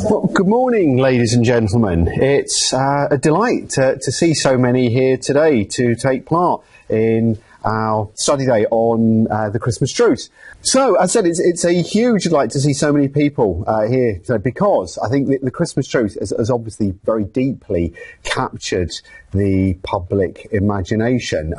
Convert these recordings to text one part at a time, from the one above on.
Well, good morning, ladies and gentlemen. It's a delight to see so many here today to take part in our study day on the Christmas Truce. So, as I said, it's a huge delight to see so many people here today, because I think the Christmas Truce has obviously very deeply captured the public imagination.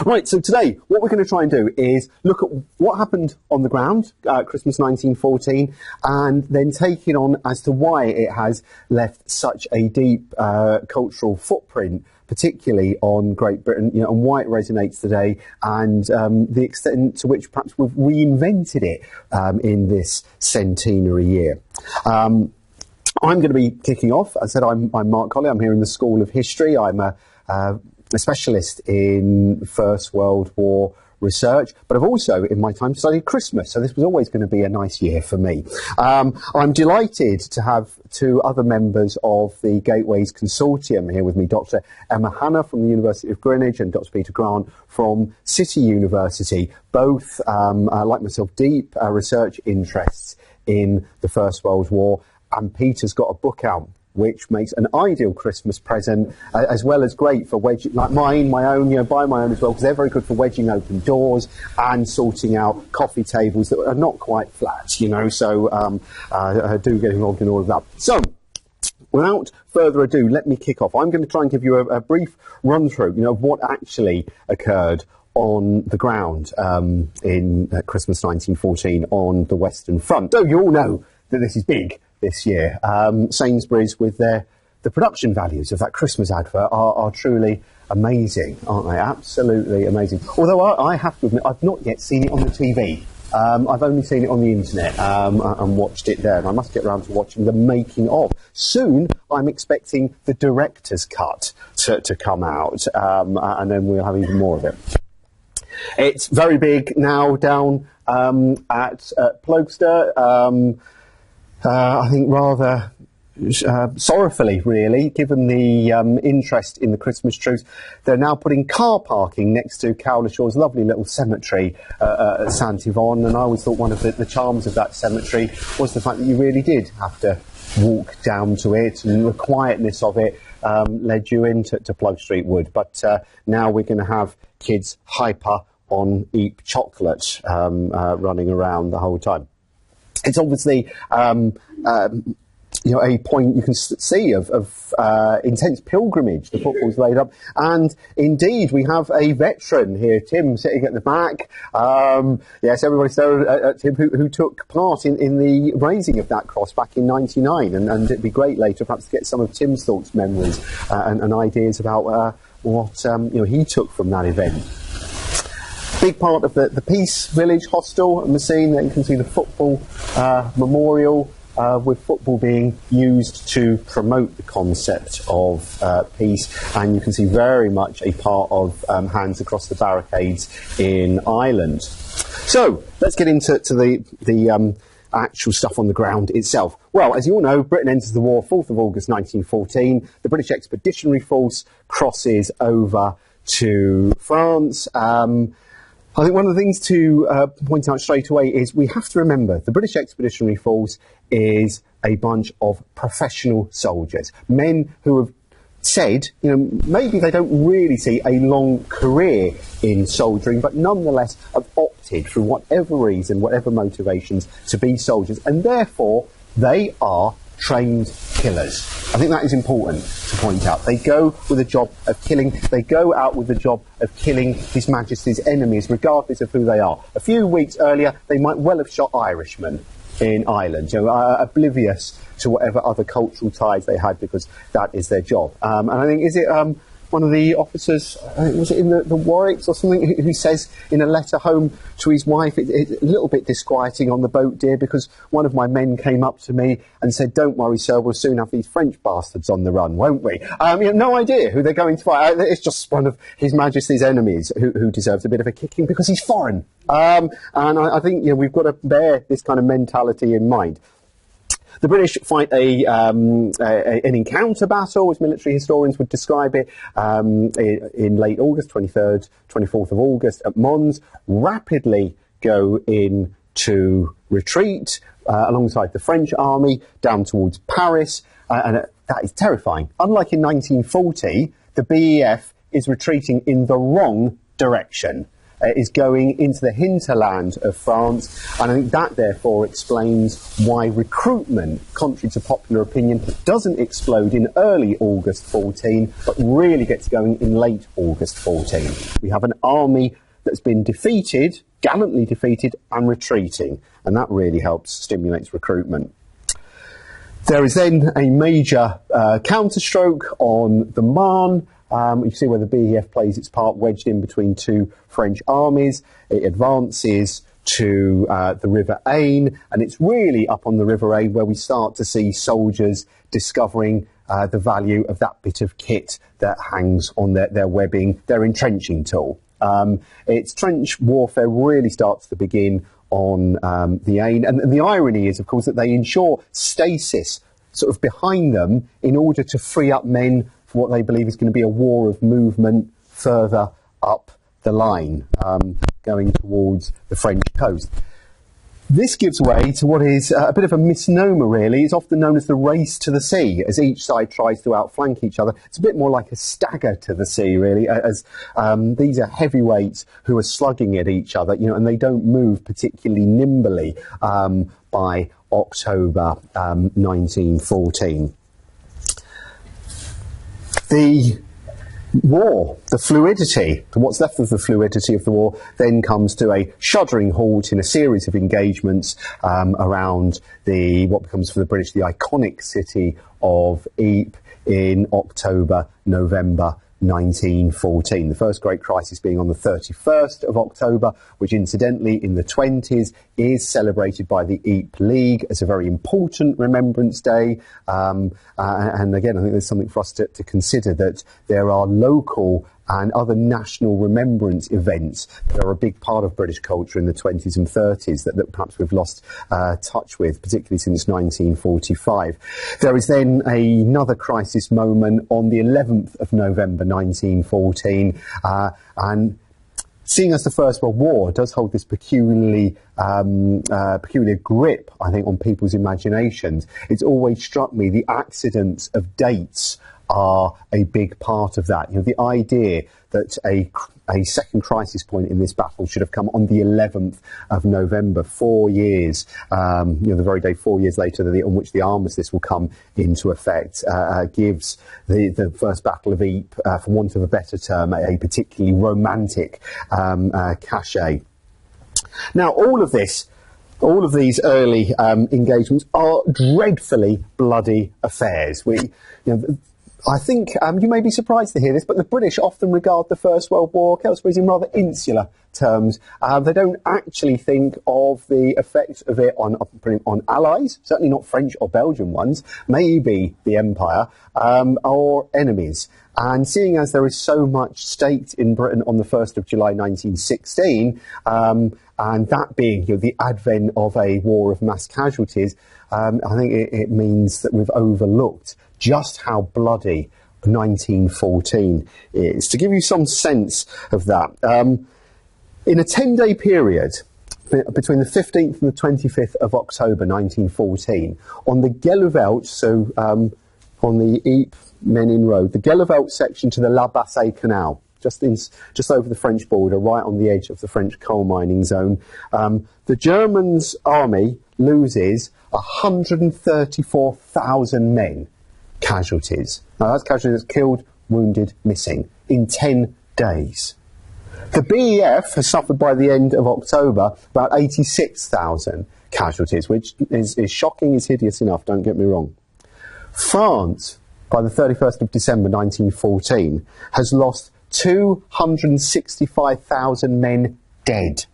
Right, so today what we're going to try and do is look at what happened on the ground, Christmas 1914, and then take it on as to why it has left such a deep cultural footprint, particularly on Great Britain, and why it resonates today, and the extent to which perhaps we've reinvented it in this centenary year. I'm going to be kicking off. As I said, I'm Mark Connelly. I'm here in the School of History. I'm a specialist in First World War research, but I've also, in my time, studied Christmas, so this was always going to be a nice year for me. I'm delighted to have two other members of the Gateways Consortium here with me, Dr. Emma Hanna from the University of Greenwich and Dr. Peter Grant from City University, both, like myself, deep research interests in the First World War, and Peter's got a book out which makes an ideal Christmas present, as well as great for wedging, like mine, my own, buy my own as well, because they're very good for wedging open doors and sorting out coffee tables that are not quite flat, so I do get involved in all of that. So, without further ado, let me kick off. I'm going to try and give you a brief run-through, of what actually occurred on the ground in Christmas 1914 on the Western Front. So you all know that this is big this year. Sainsbury's, with the production values of that Christmas advert, are truly amazing, aren't they? Absolutely amazing. Although I have to admit, I've not yet seen it on the TV. I've only seen it on the internet and watched it there, and I must get around to watching the making of. Soon, I'm expecting the director's cut to come out, and then we'll have even more of it. It's very big now down at Ploegster. I think rather sorrowfully, really, given the interest in the Christmas Truce. They're now putting car parking next to Cowlishaw's lovely little cemetery at Saint Yvonne, and I always thought one of the charms of that cemetery was the fact that you really did have to walk down to it, and the quietness of it led you into Plug Street Wood. But now we're going to have kids hyper on Eep chocolate running around the whole time. It's obviously a point you can see of intense pilgrimage. The football's laid up, and indeed we have a veteran here, Tim, sitting at the back. Yes, everybody stared at Tim, who took part in the raising of that cross back in '99, and it'd be great later perhaps to get some of Tim's thoughts, memories, and ideas about what he took from that event. Big part of the Peace Village hostel and the scene. There you can see the football memorial, with football being used to promote the concept of peace, and you can see very much a part of Hands Across the Barricades in Ireland. So let's get into the actual stuff on the ground itself. Well, as you all know, Britain enters the war 4th of August 1914. The British Expeditionary Force crosses over to France. I think one of the things to point out straight away is we have to remember the British Expeditionary Force is a bunch of professional soldiers, men who have said, maybe they don't really see a long career in soldiering, but nonetheless have opted, for whatever reason, whatever motivations, to be soldiers, and therefore they are trained killers. I think that is important to point out. They go with a job of killing. They go out with the job of killing His Majesty's enemies, regardless of who they are. A few weeks earlier, they might well have shot Irishmen in Ireland, oblivious to whatever other cultural ties they had, because that is their job. And I think, is it one of the officers, was it in the Warwicks or something, who says in a letter home to his wife, it's a little bit disquieting on the boat, dear, because one of my men came up to me and said, don't worry, sir, we'll soon have these French bastards on the run, won't we? You have no idea who they're going to fight. It's just one of His Majesty's enemies who deserves a bit of a kicking because he's foreign. And I think we've got to bear this kind of mentality in mind. The British fight an encounter battle, as military historians would describe it, in late August, 23rd, 24th of August at Mons, rapidly go into retreat, alongside the French army down towards Paris, and that is terrifying. Unlike in 1940, the BEF is retreating in the wrong direction. Is going into the hinterland of France, and I think that therefore explains why recruitment, contrary to popular opinion, doesn't explode in early August 14, but really gets going in late August 14. We have an army that's been defeated, gallantly defeated, and retreating, and that really helps stimulate recruitment. There is then a major counterstroke on the Marne. You see where the BEF plays its part, wedged in between two French armies. It advances to the River Aisne, and it's really up on the River Aisne where we start to see soldiers discovering the value of that bit of kit that hangs on their webbing, their entrenching tool. Its trench warfare really starts to begin on the Aisne, and the irony is, of course, that they ensure stasis sort of behind them in order to free up men for what they believe is going to be a war of movement further up the line, going towards the French coast. This gives way to what is a bit of a misnomer, really. It's often known as the race to the sea, as each side tries to outflank each other. It's a bit more like a stagger to the sea, really, as these are heavyweights who are slugging at each other, and they don't move particularly nimbly by October 1914. The war, the fluidity, and what's left of the fluidity of the war, then comes to a shuddering halt in a series of engagements around what becomes for the British the iconic city of Ypres in October, November 1914. The first great crisis being on the 31st of October, which incidentally in the 20s is celebrated by the Ypres League as a very important Remembrance Day. And again, I think there's something for us to consider, that there are local and other national remembrance events that are a big part of British culture in the 20s and 30s that perhaps we've lost touch with, particularly since 1945. There is then another crisis moment on the 11th of November 1914, and seeing as the First World War does hold this peculiar grip, I think, on people's imaginations, it's always struck me the accidents of dates are a big part of that. The idea that a second crisis point in this battle should have come on the 11th of November, 4 years, the very day 4 years later on which the armistice will come into effect, gives the First Battle of Ypres, for want of a better term, a particularly romantic cachet. Now, all of these early engagements are dreadfully bloody affairs. I think you may be surprised to hear this, but the British often regard the First World War, I suppose, in rather insular terms. They don't actually think of the effect of it on allies, certainly not French or Belgian ones, maybe the Empire, or enemies. And seeing as there is so much staked in Britain on the 1st of July 1916, and that being the advent of a war of mass casualties, I think it means that we've overlooked just how bloody 1914 is. To give you some sense of that, in a 10-day period between the 15th and the 25th of October 1914, on the Gheluvelt, so on the Ypres-Menin Road, the Gheluvelt section to the La Bassée Canal, just over the French border, right on the edge of the French coal mining zone, the Germans' army loses 134,000 men. Casualties. Now that's casualties killed, wounded, missing in 10 days. The BEF has suffered by the end of October about 86,000 casualties, which is shocking, is hideous enough, don't get me wrong. France, by the 31st of December 1914, has lost 265,000 men dead.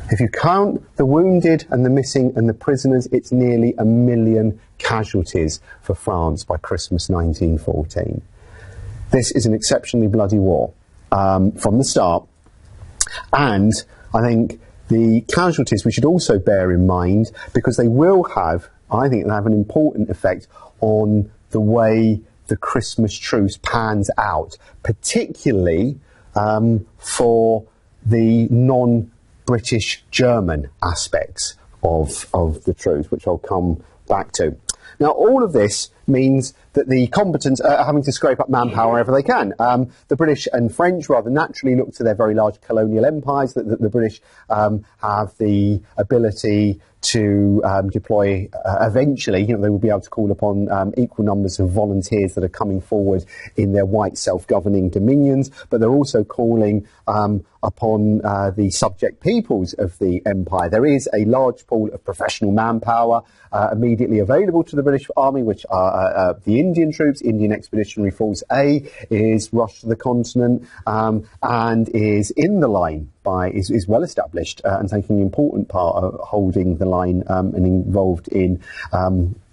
If you count the wounded and the missing and the prisoners, it's nearly 1 million casualties for France by Christmas 1914. This is an exceptionally bloody war from the start. And I think the casualties we should also bear in mind, because they will have, I think they'll have an important effect on the way the Christmas truce pans out, particularly for the non-British German aspects. Of of the truce, which I'll come back to. Now, all of this means that the combatants are having to scrape up manpower wherever they can. The British and French rather naturally look to their very large colonial empires. The British have the ability to deploy eventually, they will be able to call upon equal numbers of volunteers that are coming forward in their white self-governing dominions, but they're also calling upon the subject peoples of the empire. There is a large pool of professional manpower immediately available to the British Army, which are the Indian troops. Indian Expeditionary Force A is rushed to the continent and is in the line is well established and taking an important part of holding the line and involved in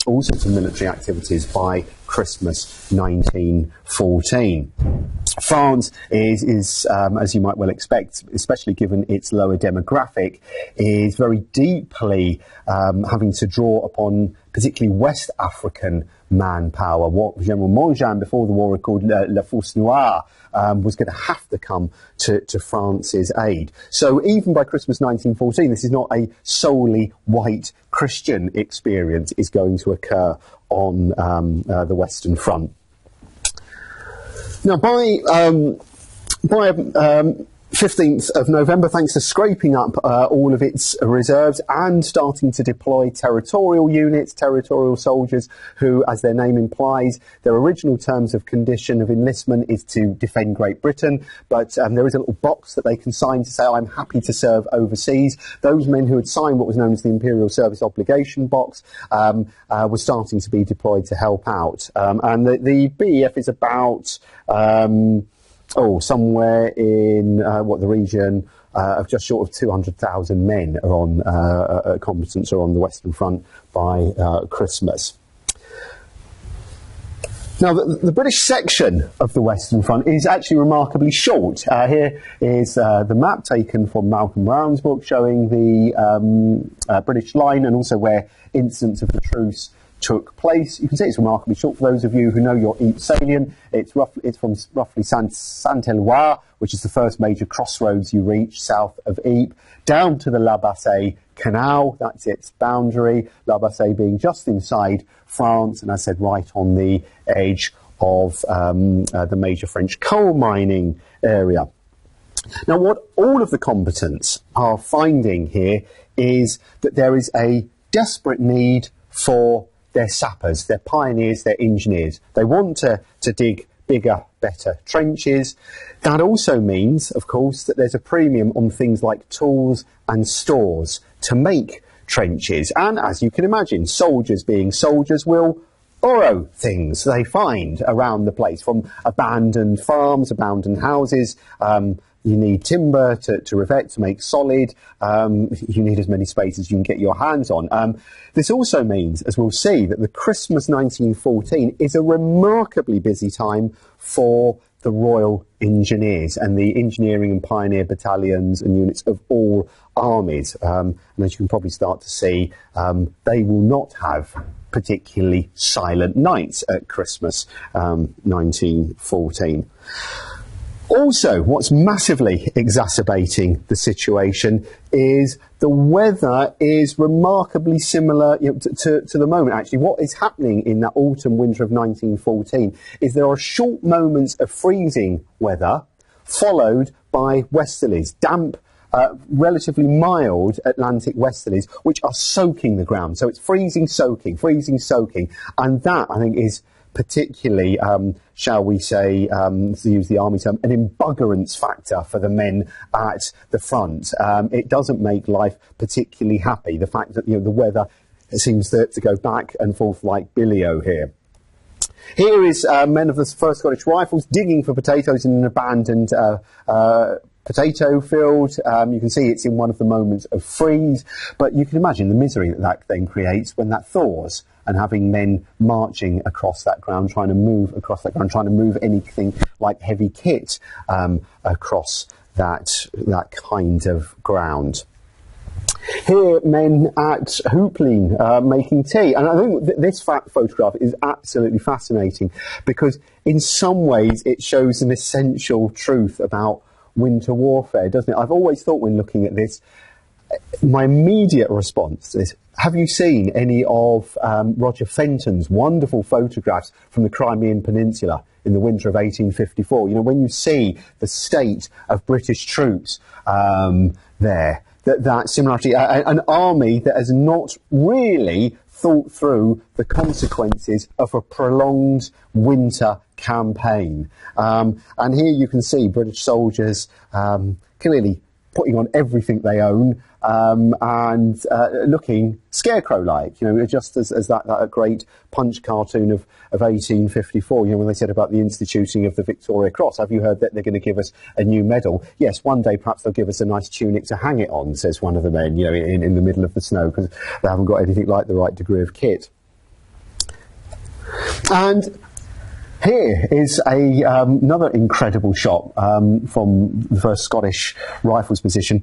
all sorts of military activities by Christmas 1914. France is as you might well expect, especially given its lower demographic, is very deeply having to draw upon particularly West African manpower. What General Monjan before the war called La Force Noire was going to have to come to France's aid. So even by Christmas 1914, this is not a solely white Christian experience is going to occur on the Western Front. Now, by 15th of November, thanks to scraping up all of its reserves and starting to deploy territorial units, territorial soldiers who, as their name implies, their original terms of condition of enlistment is to defend Great Britain, but there is a little box that they can sign to say, I'm happy to serve overseas. Those men who had signed what was known as the Imperial Service Obligation box were starting to be deployed to help out. And the BEF is about... somewhere in the region of just short of 200,000 men are on combatants are on the Western Front by Christmas. Now, the British section of the Western Front is actually remarkably short. Here is the map taken from Malcolm Brown's book showing the British line and also where incidents of the truce took place. You can see it's remarkably short. For those of you who know your Ypres salient, it's from roughly Saint-Éloi, which is the first major crossroads you reach south of Ypres, down to the La Bassée Canal. That's its boundary. La Bassée being just inside France, and as I said, right on the edge of the major French coal mining area. Now, what all of the combatants are finding here is that there is a desperate need for their sappers, their pioneers, their engineers. They want to dig bigger, better trenches. That also means, of course, that there's a premium on things like tools and stores to make trenches. And as you can imagine, soldiers being soldiers will borrow things they find around the place, from abandoned farms, abandoned houses. You need timber to revet, to make solid. You need as many spaces as you can get your hands on. This also means, as we'll see, that the Christmas 1914 is a remarkably busy time for the Royal Engineers and the engineering and pioneer battalions and units of all armies. And as you can probably start to see, they will not have particularly silent nights at Christmas 1914. Also, what's massively exacerbating the situation is the weather is remarkably similar to the moment. Actually, what is happening in that autumn, winter of 1914 is there are short moments of freezing weather followed by westerlies, damp, relatively mild Atlantic westerlies, which are soaking the ground. So it's freezing, soaking, and that, I think, is particularly, shall we say, to use the army term, an embuggerance factor for the men at the front. It doesn't make life particularly happy, the fact that the weather seems to go back and forth like billy-o here. Here is men of the 1st Scottish Rifles digging for potatoes in an abandoned potato field. You can see it's in one of the moments of freeze, but you can imagine the misery that then creates when that thaws, and having men marching across that ground, trying to move across that ground, trying to move anything like heavy kit across that kind of ground. Here, men at Hoopling making tea. And I think this photograph is absolutely fascinating because in some ways it shows an essential truth about winter warfare, doesn't it? I've always thought when looking at this, my immediate response is, have you seen any of Roger Fenton's wonderful photographs from the Crimean Peninsula in the winter of 1854? You know, when you see the state of British troops there, that similarity, an army that has not really thought through the consequences of a prolonged winter campaign. And here you can see British soldiers clearly putting on everything they own and looking scarecrow-like, you know, just as that great Punch cartoon of 1854, you know, when they said about the instituting of the Victoria Cross. Have you heard that they're going to give us a new medal? Yes, one day perhaps they'll give us a nice tunic to hang it on, says one of the men, you know, in the middle of the snow, because they haven't got anything like the right degree of kit. And here is another incredible shot from the 1st Scottish Rifles position.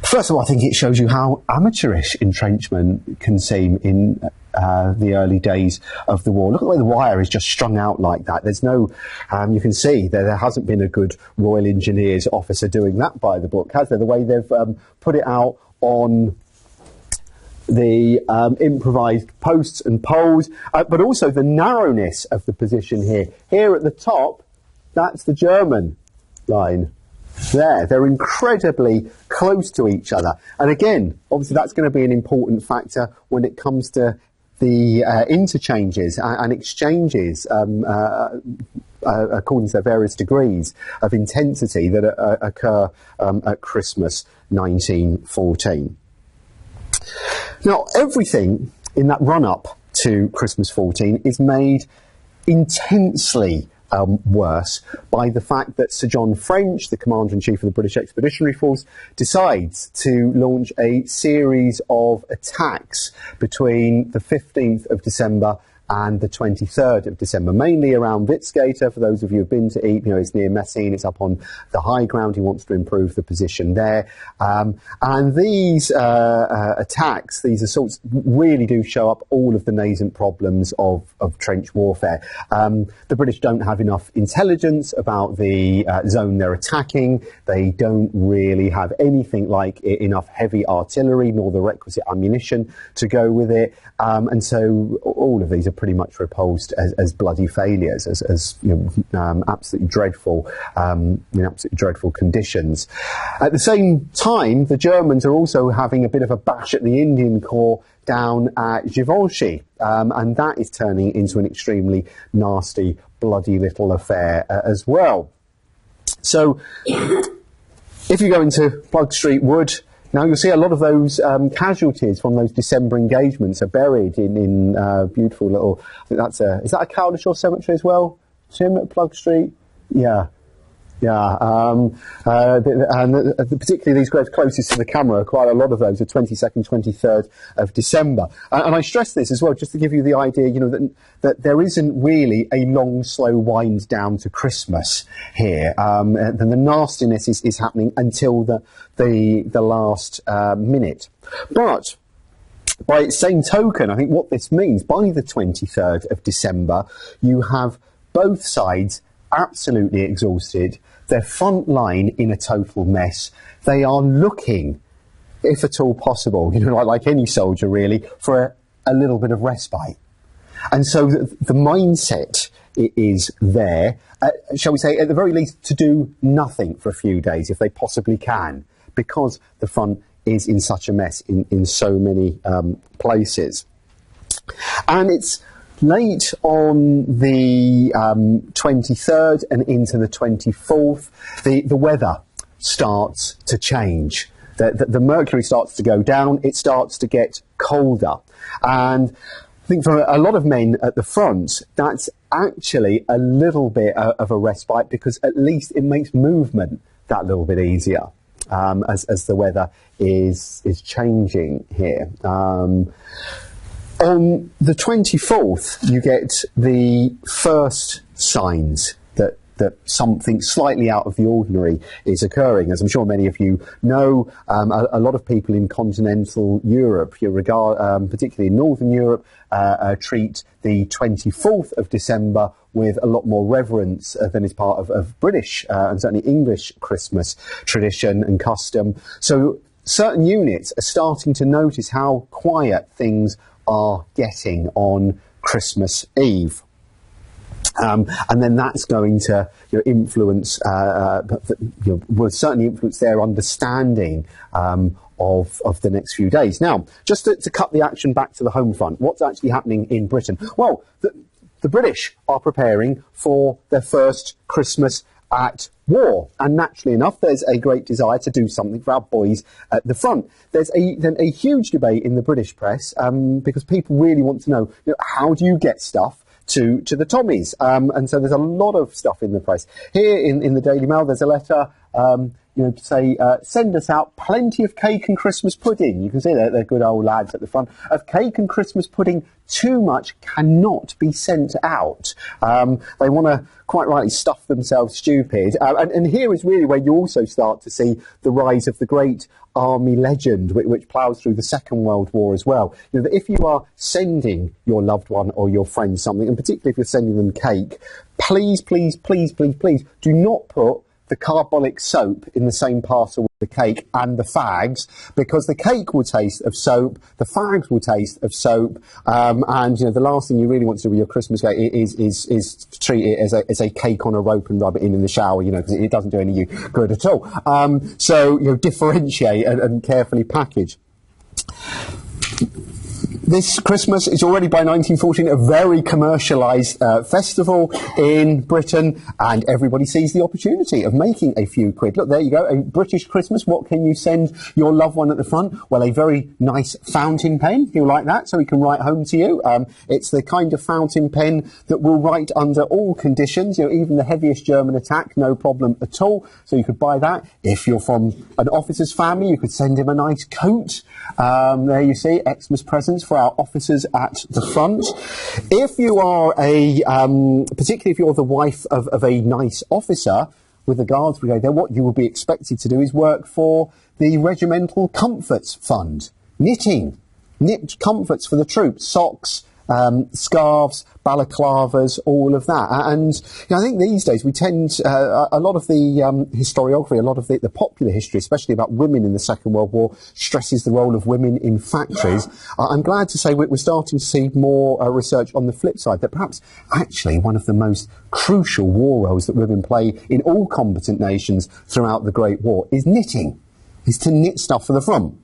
First of all, I think it shows you how amateurish entrenchment can seem in the early days of the war. Look at the way the wire is just strung out like that. There's no, you can see there hasn't been a good Royal Engineers officer doing that by the book, has there? The way they've put it out on the improvised posts and poles, but also the narrowness of the position here. Here at the top, that's the German line. There, they're incredibly close to each other. And again, obviously that's going to be an important factor when it comes to the interchanges and exchanges according to their various degrees of intensity that occur at Christmas 1914. Now, everything in that run-up to Christmas 14 is made intensely worse by the fact that Sir John French, the Commander-in-Chief of the British Expeditionary Force, decides to launch a series of attacks between the 15th of December and the 23rd of December, mainly around Witzgater. For those of you who have been to Ypres, you know, it's near Messines, it's up on the high ground. He wants to improve the position there. And these attacks, these assaults, really do show up all of the nascent problems of trench warfare. The British don't have enough intelligence about the zone they're attacking. They don't really have anything like enough heavy artillery, nor the requisite ammunition to go with it. And so all of these are pretty much repulsed as bloody failures, as you know, absolutely dreadful, in absolutely dreadful conditions. At the same time, the Germans are also having a bit of a bash at the Indian Corps down at Givenchy, and that is turning into an extremely nasty, bloody little affair as well. So, if you go into Plug Street Wood, now you'll see a lot of those casualties from those December engagements are buried in beautiful little, I think that's is that a Cowdershaw cemetery as well, Tim, at Plug Street? Yeah. Yeah, and particularly these graves closest to the camera, quite a lot of those are 22nd, 23rd of December. And I stress this as well, just to give you the idea, you know, that there isn't really a long, slow wind down to Christmas here. And the nastiness is happening until the last minute. But by its same token, I think what this means, by the 23rd of December, you have both sides absolutely exhausted, their front line in a total mess. They are looking, if at all possible, you know, like any soldier really, for a little bit of respite. And so the mindset is there, shall we say, at the very least, to do nothing for a few days if they possibly can, because the front is in such a mess in so many places. And it's late on the 23rd and into the 24th, the weather starts to change. The mercury starts to go down, it starts to get colder. And I think for a lot of men at the front, that's actually a little bit of a respite, because at least it makes movement that little bit easier as the weather is changing here. On the 24th, you get the first signs that something slightly out of the ordinary is occurring. As I'm sure many of you know, a lot of people in continental Europe, particularly in Northern Europe, treat the 24th of December with a lot more reverence than is part of British and certainly English Christmas tradition and custom. So certain units are starting to notice how quiet things are getting on Christmas Eve. And then that's going to influence, will certainly influence their understanding of the next few days. Now, just to cut the action back to the home front, what's actually happening in Britain? Well, the British are preparing for their first Christmas at war, and naturally enough there's a great desire to do something for our boys at the front. There's then a huge debate in the British press because people really want to know, how do you get stuff to the Tommies? And so there's a lot of stuff in the press. Here in the Daily Mail there's a letter to say, send us out plenty of cake and Christmas pudding. You can see they're good old lads at the front. Of cake and Christmas pudding, too much cannot be sent out. They want to quite rightly stuff themselves stupid. And here is really where you also start to see the rise of the great army legend, which ploughs through the Second World War as well. That if you are sending your loved one or your friend something, and particularly if you're sending them cake, please, please, please, please, please, do not put the carbolic soap in the same parcel with the cake and the fags, because the cake will taste of soap, the fags will taste of soap, and the last thing you really want to do with your Christmas cake is treat it as a cake on a rope and rub it in the shower, because it doesn't do any good at all. So differentiate and carefully package. This Christmas is already by 1914 a very commercialised festival in Britain, and everybody sees the opportunity of making a few quid. Look, there you go, a British Christmas. What can you send your loved one at the front? Well, a very nice fountain pen. He'll like that, so he can write home to you. It's the kind of fountain pen that will write under all conditions, even the heaviest German attack, no problem at all. So you could buy that. If you're from an officer's family, you could send him a nice coat. There you see, Xmas presents for our officers at the front. If you are particularly if you're the wife of a nice officer with the Guards Brigade, then what you will be expected to do is work for the Regimental Comforts Fund. Knit comforts for the troops, socks, scarves, balaclavas, all of that. And I think these days we tend, a lot of the historiography, a lot of the popular history, especially about women in the Second World War, stresses the role of women in factories. I'm glad to say we're starting to see more research on the flip side, that perhaps actually one of the most crucial war roles that women play in all combatant nations throughout the Great War is knitting, is to knit stuff for the front.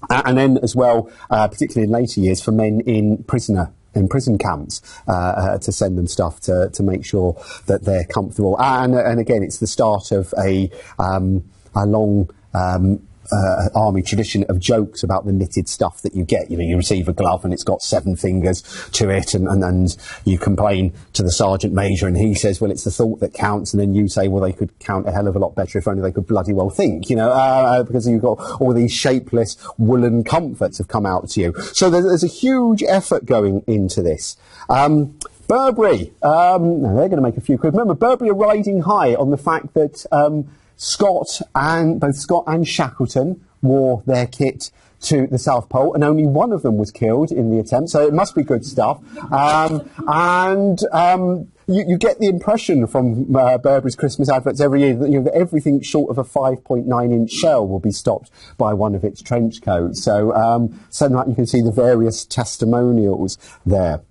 And then as well, particularly in later years, for men in prison camps, to send them stuff to make sure that they're comfortable. And again, it's the start of a long army tradition of jokes about the knitted stuff that you get. You receive a glove and it's got 7 fingers to it, and you complain to the sergeant major, and he says, well, it's the thought that counts, and then you say, well, they could count a hell of a lot better if only they could bloody well think, because you've got all these shapeless woolen comforts have come out to you. So there's a huge effort going into this. Burberry, they're going to make a few quid. Remember, Burberry are riding high on the fact that both Scott and Shackleton wore their kit to the South Pole, and only one of them was killed in the attempt, so it must be good stuff. You get the impression from Burberry's Christmas adverts every year that everything short of a 5.9-inch shell will be stopped by one of its trench coats. So that you can see the various testimonials there.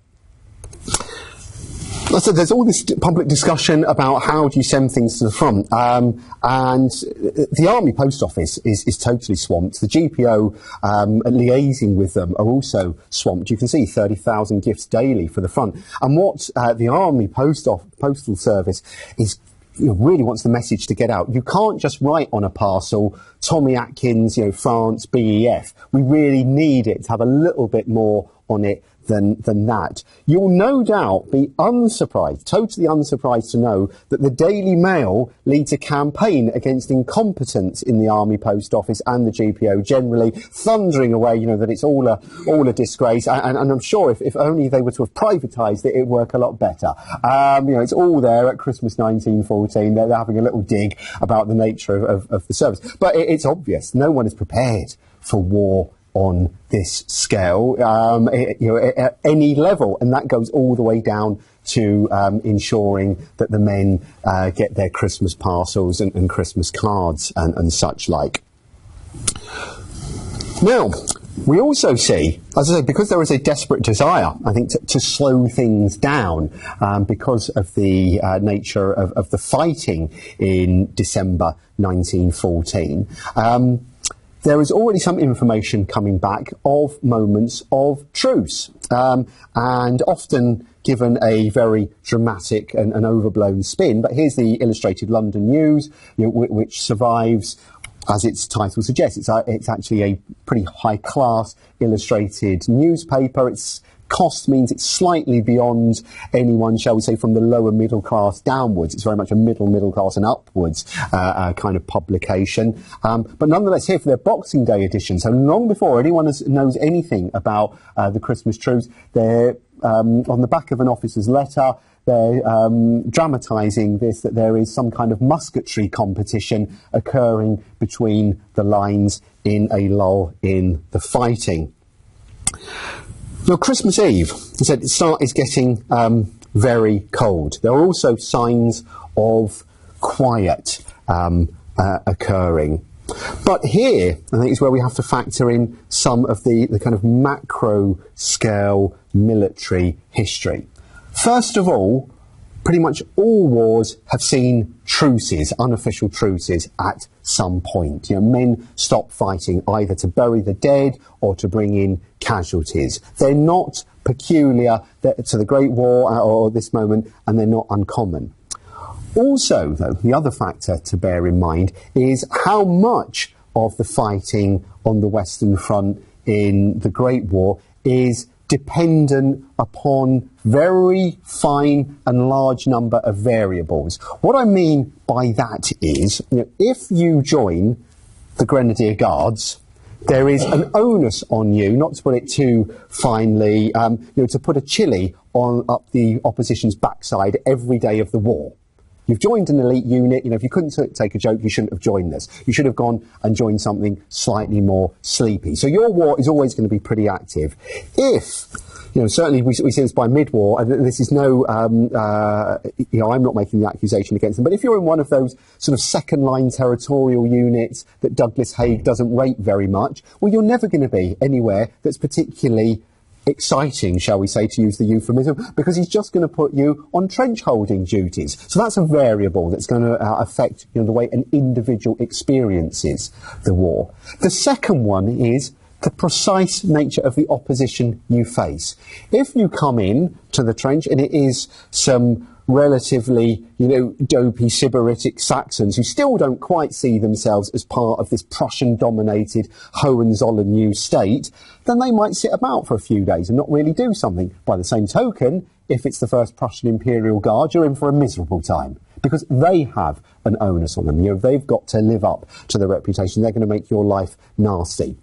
So there's all this public discussion about how do you send things to the front, and the Army Post Office is totally swamped. The GPO liaising with them are also swamped. You can see 30,000 gifts daily for the front. And what the Army Postal Service is really wants the message to get out. You can't just write on a parcel, Tommy Atkins, France, BEF. We really need it to have a little bit more on it than that. You'll no doubt be totally unsurprised to know that the Daily Mail leads a campaign against incompetence in the Army Post Office and the GPO generally, thundering away, that it's all a disgrace. And I'm sure if only they were to have privatised it, it'd work a lot better. It's all there at Christmas 1914. They're having a little dig about the nature of the service. But it's obvious. No one is prepared for war on this scale, at any level, and that goes all the way down to ensuring that the men get their Christmas parcels and Christmas cards and such like. Now, we also see, as I say, because there is a desperate desire, I think, to slow things down because of the nature of the fighting in December 1914. There is already some information coming back of moments of truce, and often given a very dramatic and overblown spin. But here's the Illustrated London News, which survives. As its title suggests, it's actually a pretty high-class illustrated newspaper. Its cost means it's slightly beyond anyone, shall we say, from the lower middle class downwards. It's very much a middle class and upwards kind of publication. But nonetheless, here for their Boxing Day edition, so long before anyone knows anything about the Christmas truce, they're on the back of an officer's letter. They're dramatising this, that there is some kind of musketry competition occurring between the lines in a lull in the fighting. Now, Christmas Eve, as I said, the start is getting very cold. There are also signs of quiet occurring. But here, I think, is where we have to factor in some of the kind of macro-scale military history. First of all, pretty much all wars have seen truces, unofficial truces, at some point. Men stop fighting either to bury the dead or to bring in casualties. They're not peculiar to the Great War or this moment, and they're not uncommon. Also, though, the other factor to bear in mind is how much of the fighting on the Western Front in the Great War is dependent upon very fine and large number of variables. What I mean by that is, if you join the Grenadier Guards, there is an onus on you, not to put it too finely, to put a chili up the opposition's backside every day of the war. You've joined an elite unit. If you couldn't take a joke, you shouldn't have joined this. You should have gone and joined something slightly more sleepy. So your war is always going to be pretty active. If, certainly we see this by mid-war, and this is no, I'm not making the accusation against them, but if you're in one of those sort of second-line territorial units that Douglas Haig doesn't rate very much, well, you're never going to be anywhere that's particularly exciting, shall we say, to use the euphemism, because he's just going to put you on trench holding duties. So that's a variable that's going to affect the way an individual experiences the war. The second one is the precise nature of the opposition you face. If you come in to the trench and it is some relatively, dopey Sybaritic Saxons who still don't quite see themselves as part of this Prussian-dominated Hohenzollern new state, then they might sit about for a few days and not really do something. By the same token, if it's the 1st Prussian Imperial Guard, you're in for a miserable time, because they have an onus on them. They've got to live up to their reputation. They're going to make your life nasty.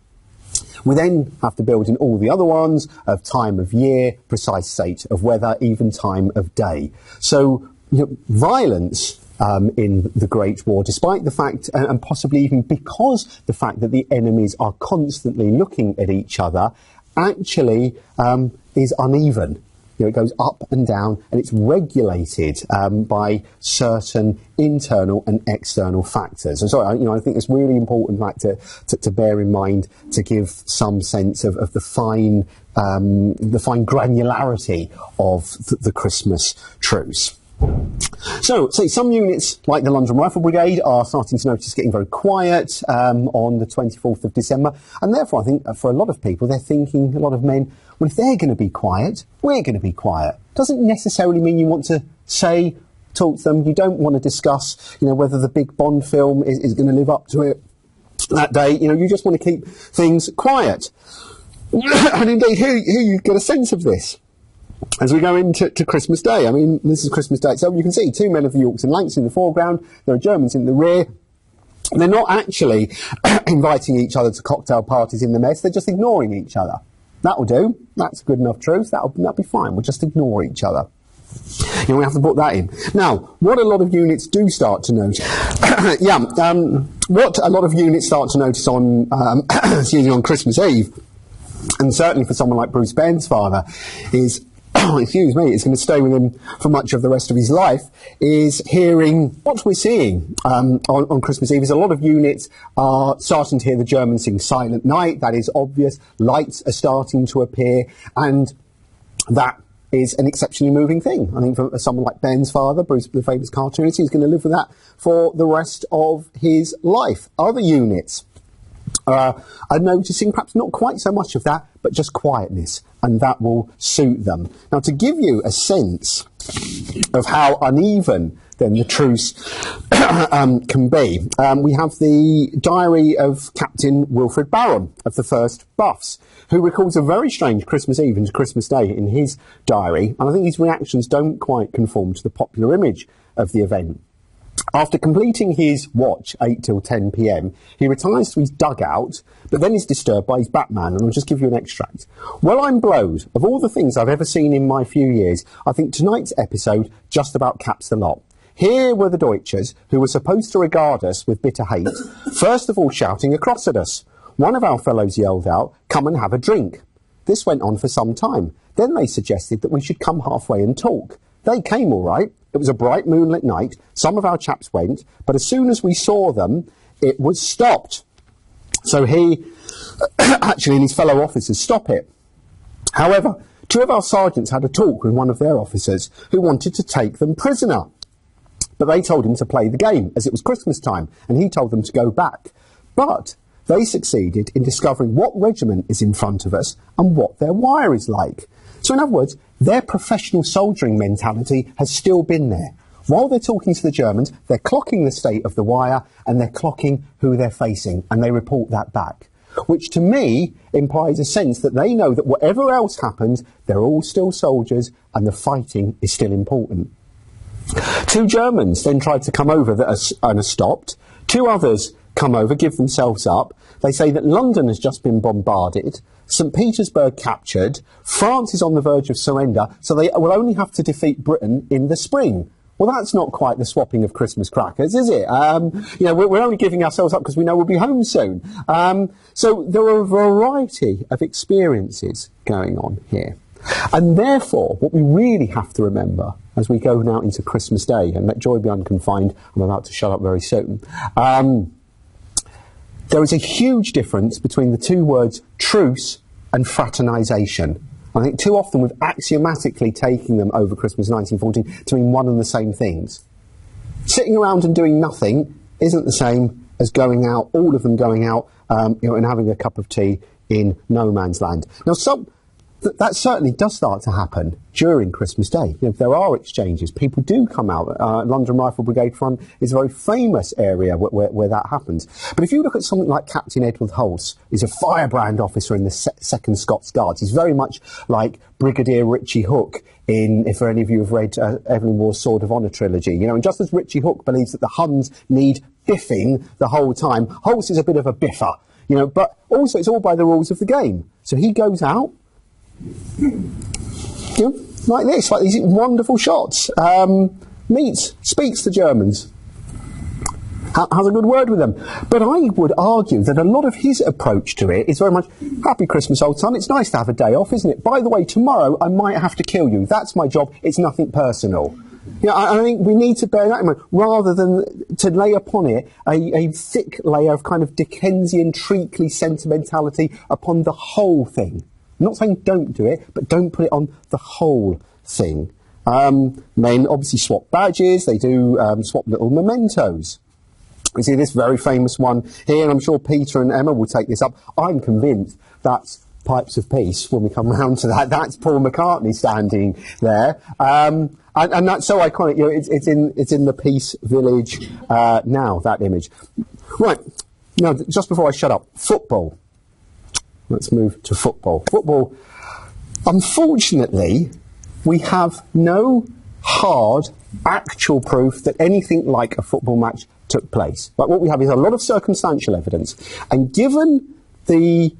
We then have to build in all the other ones of time of year, precise state of weather, even time of day. So violence in the Great War, despite the fact, and possibly even because the fact that the enemies are constantly looking at each other, actually is uneven. It goes up and down, and it's regulated by certain internal and external factors. And so, I think it's really important factor to bear in mind, to give some sense of the fine granularity of the Christmas truce. So, some units, like the London Rifle Brigade, are starting to notice getting very quiet on the 24th of December, and therefore I think for a lot of people, they're thinking, a lot of men, well, if they're going to be quiet, we're going to be quiet. Doesn't necessarily mean you want to talk to them. You don't want to discuss, whether the big Bond film is going to live up to it that day. You just want to keep things quiet. And indeed, here you get a sense of this as we go into Christmas Day. I mean, this is Christmas Day itself. You can see 2 men of the Yorks and Lancs in the foreground. There are Germans in the rear. They're not actually inviting each other to cocktail parties in the mess. They're just ignoring each other. That'll do. That's a good enough truce. That'll be fine. We'll just ignore each other. We have to put that in. Now, what a lot of units do start to notice, what a lot of units start to notice on, on Christmas Eve, and certainly for someone like Bruce Bairnsfather, is excuse me, is going to stay with him for much of the rest of his life, is hearing what we're seeing on Christmas Eve. Is a lot of units are starting to hear the Germans sing Silent Night. That is obvious. Lights are starting to appear, and that is an exceptionally moving thing. I think for someone like Ben's father, Bruce, the famous cartoonist, he's going to live with that for the rest of his life. Other units are noticing perhaps not quite so much of that, but just quietness, and that will suit them. Now, to give you a sense of how uneven then the truce can be, we have the diary of Captain Wilfred Barham of the 1st Buffs, who records a very strange Christmas Eve and Christmas Day in his diary, and I think his reactions don't quite conform to the popular image of the event. After completing his watch, 8 till 10 p.m, he retires to his dugout, but then is disturbed by his Batman, and I'll just give you an extract. "Well, I'm blowed. Of all the things I've ever seen in my few years, I think tonight's episode just about caps the lot. Here were the Deutschers, who were supposed to regard us with bitter hate, first of all shouting across at us. One of our fellows yelled out, 'Come and have a drink.' This went on for some time. Then they suggested that we should come halfway and talk. They came all right. It was a bright moonlit night. Some of our chaps went, but as soon as we saw them, it was stopped." So he, actually, and his fellow officers stop it. However, 2 of our sergeants had a talk with one of their officers who wanted to take them prisoner. But they told him to play the game, as it was Christmas time, and he told them to go back. But they succeeded in discovering what regiment is in front of us and what their wire is like. So in other words, their professional soldiering mentality has still been there. While they're talking to the Germans, they're clocking the state of the wire and they're clocking who they're facing, and they report that back. Which to me implies a sense that they know that whatever else happens, they're all still soldiers and the fighting is still important. 2 Germans then tried to come over and are stopped. 2 others come over, give themselves up. They say that London has just been bombarded, St. Petersburg captured, France is on the verge of surrender, so they will only have to defeat Britain in the spring. Well, that's not quite the swapping of Christmas crackers, is it? We're only giving ourselves up because we know we'll be home soon. So there are a variety of experiences going on here. And therefore, what we really have to remember as we go now into Christmas Day, and let joy be unconfined, I'm about to shut up very soon, there is a huge difference between the 2 words truce and fraternisation. I think too often we've axiomatically taken them over Christmas 1914 to mean one and the same things. Sitting around and doing nothing isn't the same as going out, all of them going out, and having a cup of tea in no man's land. Now, that certainly does start to happen during Christmas Day. There are exchanges. People do come out. London Rifle Brigade Front is a very famous area where that happens. But if you look at something like Captain Edward Hulse, he's a firebrand officer in the 2nd Scots Guards. He's very much like Brigadier Richie Hooke if any of you have read Evelyn Waugh's Sword of Honour trilogy. And just as Richie Hooke believes that the Huns need biffing the whole time, Hulse is a bit of a biffer. But also it's all by the rules of the game. So he goes out, like this, like these wonderful shots. Meets, speaks to Germans, has a good word with them. But I would argue that a lot of his approach to it is very much, happy Christmas, old son, it's nice to have a day off, isn't it? By the way, tomorrow I might have to kill you. That's my job, it's nothing personal. I think we need to bear that in mind, rather than to lay upon it a thick layer of kind of Dickensian treacly sentimentality upon the whole thing. I'm not saying don't do it, but don't put it on the whole thing. Men obviously swap badges, they do swap little mementos. You see this very famous one here, and I'm sure Peter and Emma will take this up. I'm convinced that's Pipes of Peace when we come round to that. That's Paul McCartney standing there. And that's so iconic. It's in the Peace Village now, that image. Right, now, just before I shut up, football. Let's move to football. Football, unfortunately, we have no hard, actual proof that anything like a football match took place. But what we have is a lot of circumstantial evidence. And given the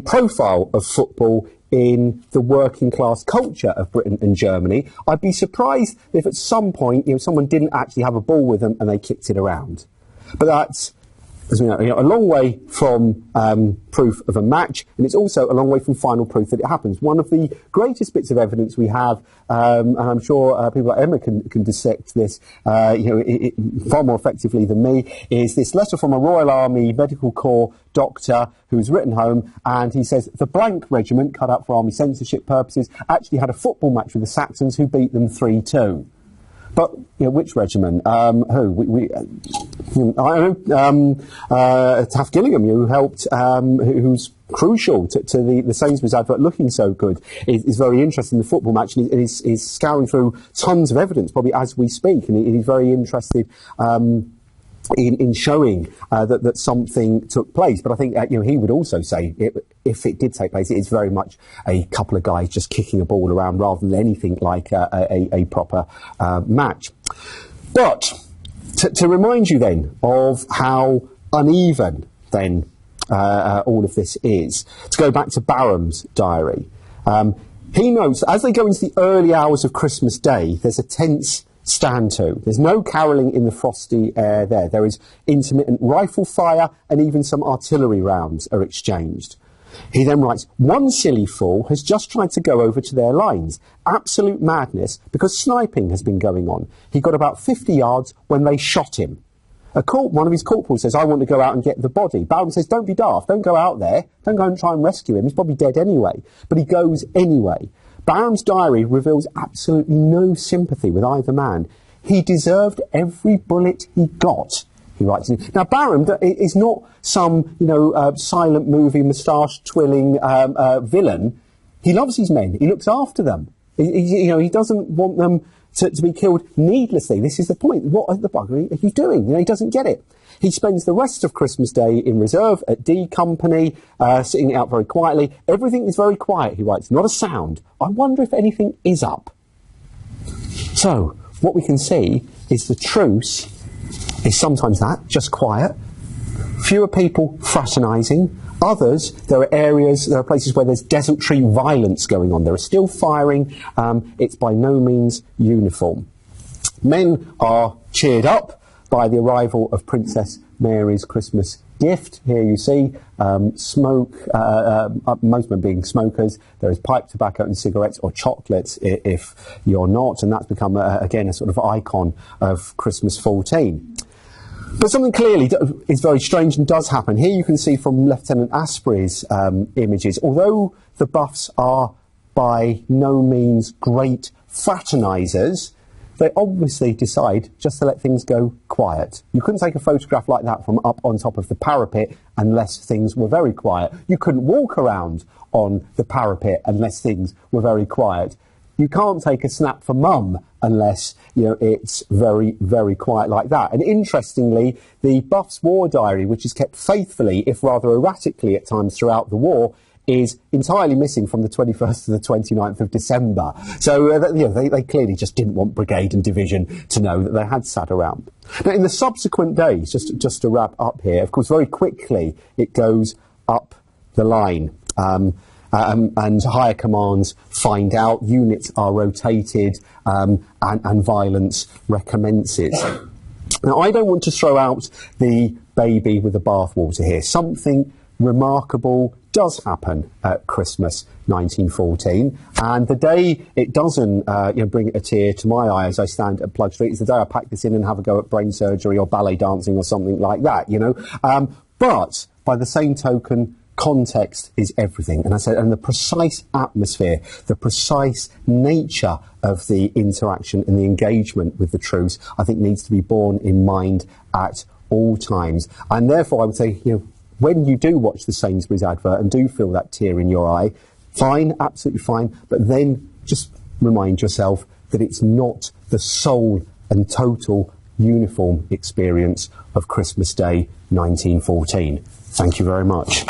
profile of football in the working class culture of Britain and Germany, I'd be surprised if at some point someone didn't actually have a ball with them and they kicked it around. But that's as we know, a long way from proof of a match, and it's also a long way from final proof that it happens. One of the greatest bits of evidence we have, and I'm sure people like Emma can dissect this far more effectively than me, is this letter from a Royal Army Medical Corps doctor who's written home, and he says the blank regiment, cut out for army censorship purposes, actually had a football match with the Saxons who beat them 3-2. But which regiment? Who? I know Taff Gillingham, who helped, who's crucial to the Sainsbury's advert looking so good, is very interested in the football match, and is scouring through tons of evidence, probably as we speak, and he's very interested in showing that something took place. But I think he would also say if it did take place, it is very much a couple of guys just kicking a ball around rather than anything like a proper match. But to remind you then of how uneven then all of this is, to go back to Barham's diary, he notes as they go into the early hours of Christmas Day, there's a tense stand to. There's no carolling in the frosty air there. There is intermittent rifle fire, and even some artillery rounds are exchanged. He then writes, one silly fool has just tried to go over to their lines. Absolute madness, because sniping has been going on. He got about 50 yards when they shot him. One of his corporals says, I want to go out and get the body. Barham says, don't be daft, don't go out there, don't go and try and rescue him, he's probably dead anyway. But he goes anyway. Barham's diary reveals absolutely no sympathy with either man. He deserved every bullet he got, he writes. Now, Barham is not some, silent movie, moustache-twirling villain. He loves his men. He looks after them. He doesn't want them to be killed needlessly. This is the point. What the bugger are you doing? He doesn't get it. He spends the rest of Christmas Day in reserve at D Company, sitting it out very quietly. Everything is very quiet, he writes, not a sound. I wonder if anything is up. So, what we can see is the truce is sometimes that, just quiet. Fewer people fraternising. Others, there are places where there's desultory violence going on. There is still firing. It's by no means uniform. Men are cheered up by the arrival of Princess Mary's Christmas gift. Here you see smoke, most men being smokers. There is pipe tobacco and cigarettes, or chocolates if you're not, and that's become, again, a sort of icon of Christmas 14. But something clearly is very strange and does happen. Here you can see from Lieutenant Asprey's images, although the Buffs are by no means great fraternisers, they obviously decide just to let things go quiet. You couldn't take a photograph like that from up on top of the parapet unless things were very quiet. You couldn't walk around on the parapet unless things were very quiet. You can't take a snap for mum unless, it's very, very quiet like that. And interestingly, the Buffs War Diary, which is kept faithfully, if rather erratically at times throughout the war, is entirely missing from the 21st to the 29th of December. So, they clearly just didn't want brigade and division to know that they had sat around. Now, in the subsequent days, just to wrap up here, of course, very quickly it goes up the line. And higher commands find out, units are rotated, and violence recommences. Now, I don't want to throw out the baby with the bathwater here. Something remarkable does happen at Christmas 1914, and the day it doesn't bring a tear to my eye as I stand at Plug Street is the day I pack this in and have a go at brain surgery or ballet dancing or something like that, But by the same token, context is everything, and the precise atmosphere, the precise nature of the interaction and the engagement with the truce, I think needs to be borne in mind at all times. And therefore, I would say, when you do watch the Sainsbury's advert and do feel that tear in your eye, fine, absolutely fine, but then just remind yourself that it's not the sole and total uniform experience of Christmas Day 1914. Thank you very much.